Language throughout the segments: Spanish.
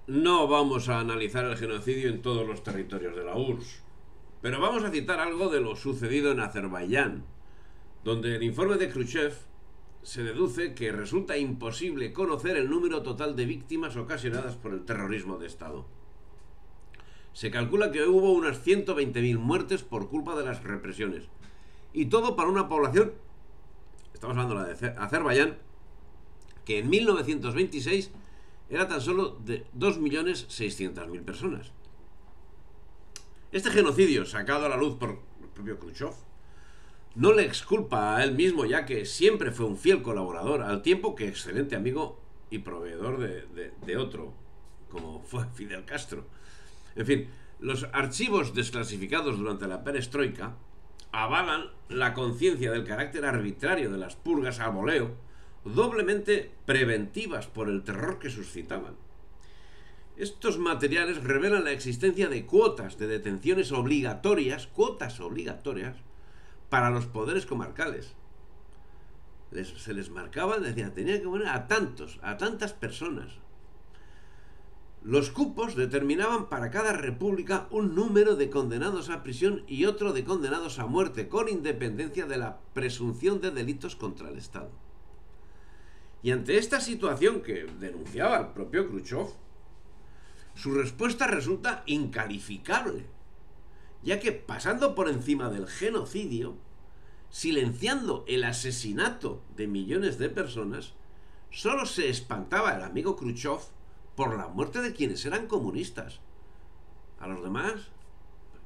No vamos a analizar el genocidio en todos los territorios de la URSS, pero vamos a citar algo de lo sucedido en Azerbaiyán, donde el informe de Khrushchev se deduce que resulta imposible conocer el número total de víctimas ocasionadas por el terrorismo de Estado. Se calcula que hubo unas 120.000 muertes por culpa de las represiones. Y todo para una población, estamos hablando de Azerbaiyán, que en 1926 era tan solo de 2.600.000 personas. Este genocidio, sacado a la luz por el propio Khrushchev, no le exculpa a él mismo, ya que siempre fue un fiel colaborador, al tiempo que excelente amigo y proveedor de otro, como fue Fidel Castro. En fin, los archivos desclasificados durante la perestroika avalan la conciencia del carácter arbitrario de las purgas a voleo, doblemente preventivas por el terror que suscitaban. Estos materiales revelan la existencia de cuotas de detenciones obligatorias, para los poderes comarcales. Se les marcaba, decía, tenía que poner a tantas personas. Los cupos determinaban para cada república un número de condenados a prisión y otro de condenados a muerte, con independencia de la presunción de delitos contra el Estado. Y ante esta situación que denunciaba el propio Khrushchev, su respuesta resulta incalificable, ya que pasando por encima del genocidio, silenciando el asesinato de millones de personas, solo se espantaba el amigo Khrushchev por la muerte de quienes eran comunistas. A los demás,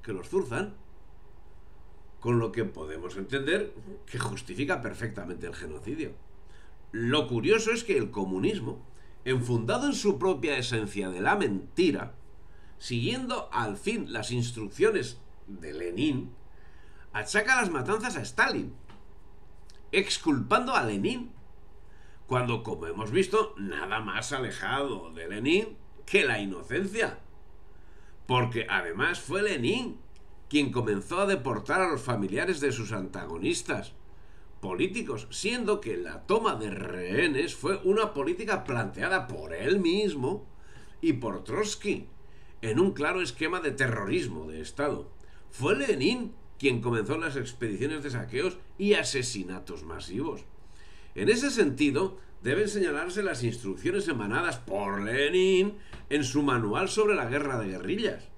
que los zurzan. Con lo que podemos entender que justifica perfectamente el genocidio. Lo curioso es que el comunismo, enfundado en su propia esencia de la mentira, siguiendo al fin las instrucciones de Lenin, achaca las matanzas a Stalin, exculpando a Lenin, cuando, como hemos visto, nada más alejado de Lenin que la inocencia. Porque además fue Lenin quien comenzó a deportar a los familiares de sus antagonistas políticos, siendo que la toma de rehenes fue una política planteada por él mismo y por Trotsky, en un claro esquema de terrorismo de Estado. Fue Lenin quien comenzó las expediciones de saqueos y asesinatos masivos. En ese sentido, deben señalarse las instrucciones emanadas por Lenin en su manual sobre la guerra de guerrillas.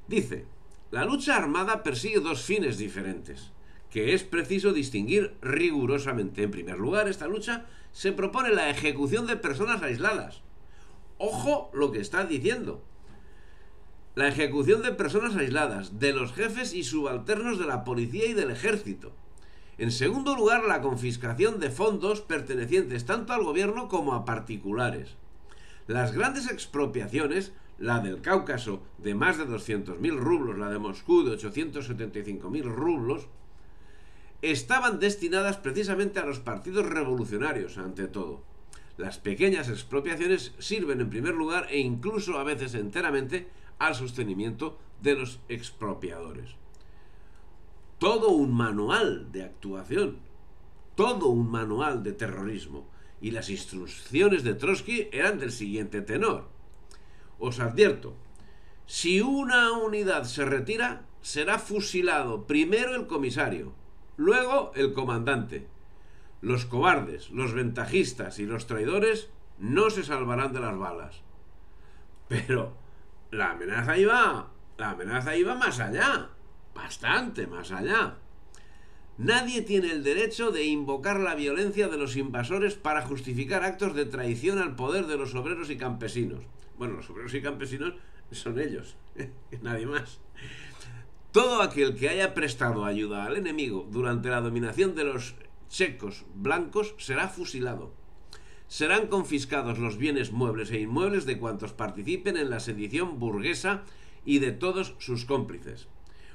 Dice, la lucha armada persigue dos fines diferentes, que es preciso distinguir rigurosamente. En primer lugar, esta lucha se propone la ejecución de personas aisladas. Ojo lo que está diciendo. La ejecución de personas aisladas, de los jefes y subalternos de la policía y del ejército. En segundo lugar, la confiscación de fondos pertenecientes tanto al gobierno como a particulares. Las grandes expropiaciones, la del Cáucaso de más de 200.000 rublos, la de Moscú de 875.000 rublos, estaban destinadas precisamente a los partidos revolucionarios, ante todo. Las pequeñas expropiaciones sirven en primer lugar e incluso a veces enteramente al sostenimiento de los expropiadores. Todo un manual de actuación, todo un manual de terrorismo. Y las instrucciones de Trotsky eran del siguiente tenor. Os advierto, si una unidad se retira, será fusilado primero el comisario, luego el comandante. Los cobardes, los ventajistas y los traidores no se salvarán de las balas. Pero la amenaza iba más allá, bastante más allá. Nadie tiene el derecho de invocar la violencia de los invasores para justificar actos de traición al poder de los obreros y campesinos. Bueno, los obreros y campesinos son ellos, nadie más. Todo aquel que haya prestado ayuda al enemigo durante la dominación de los checos blancos será fusilado. Serán confiscados los bienes muebles e inmuebles de cuantos participen en la sedición burguesa y de todos sus cómplices.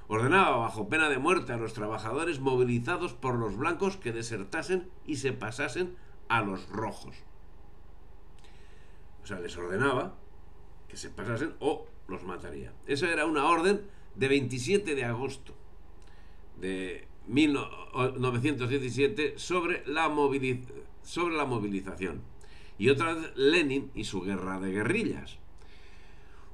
Ordenaba bajo pena de muerte a los trabajadores movilizados por los blancos que desertasen y se pasasen a los rojos. O sea, les ordenaba que se pasasen o los mataría. Esa era una orden de 27 de agosto de 1917 sobre la movilización. y otra vez Lenin y su guerra de guerrillas.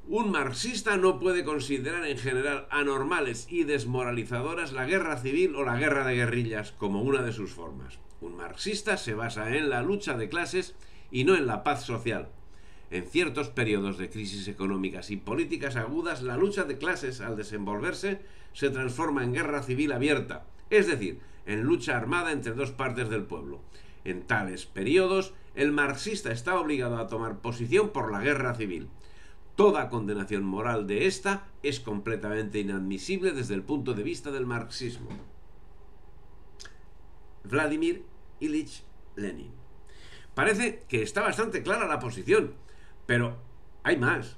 Un marxista no puede considerar en general anormales y desmoralizadoras la guerra civil o la guerra de guerrillas como una de sus formas. Un marxista se basa en la lucha de clases y no en la paz social. En ciertos periodos de crisis económicas y políticas agudas, la lucha de clases, al desenvolverse, se transforma en guerra civil abierta, es decir, en lucha armada entre dos partes del pueblo. En tales periodos, el marxista está obligado a tomar posición por la guerra civil. Toda condenación moral de esta es completamente inadmisible desde el punto de vista del marxismo. Vladimir Ilich Lenin. Parece que está bastante clara la posición, pero hay más,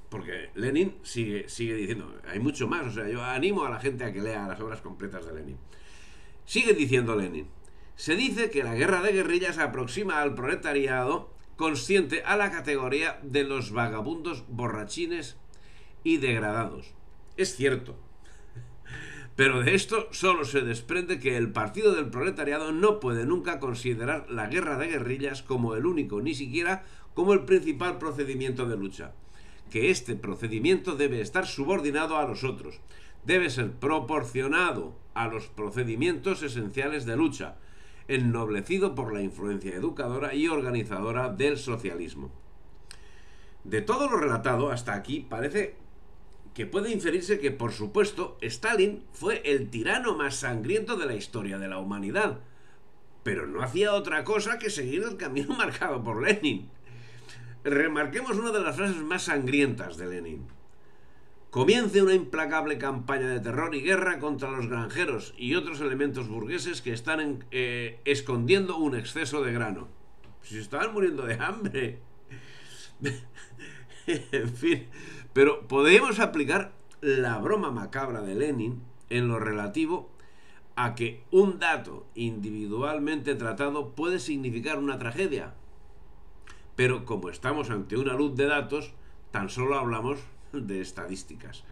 porque Lenin sigue diciendo, hay mucho más, o sea, yo animo a la gente a que lea las obras completas de Lenin. Sigue diciendo Lenin, se dice que la guerra de guerrillas aproxima al proletariado consciente a la categoría de los vagabundos borrachines y degradados. Es cierto, pero de esto solo se desprende que el Partido del Proletariado no puede nunca considerar la guerra de guerrillas como el único, ni siquiera como el principal procedimiento de lucha. Que este procedimiento debe estar subordinado a los otros, debe ser proporcionado a los procedimientos esenciales de lucha, ennoblecido por la influencia educadora y organizadora del socialismo. De todo lo relatado hasta aquí parece que puede inferirse que, por supuesto, Stalin fue el tirano más sangriento de la historia de la humanidad, pero no hacía otra cosa que seguir el camino marcado por Lenin. Remarquemos una de las frases más sangrientas de Lenin. Comience una implacable campaña de terror y guerra contra los granjeros y otros elementos burgueses que están escondiendo un exceso de grano. Si se estaban muriendo de hambre. En fin, pero podemos aplicar la broma macabra de Lenin en lo relativo a que un dato individualmente tratado puede significar una tragedia. Pero como estamos ante una luz de datos, tan solo hablamos de estadísticas.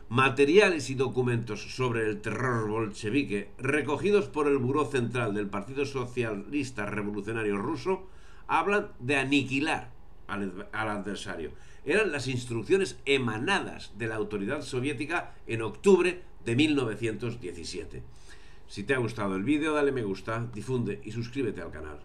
Materiales y documentos sobre el terror bolchevique recogidos por el Buró Central del Partido Socialista Revolucionario Ruso hablan de aniquilar al adversario. Eran las instrucciones emanadas de la autoridad soviética en octubre de 1917. Si te ha gustado el vídeo, dale me gusta, difunde y suscríbete al canal.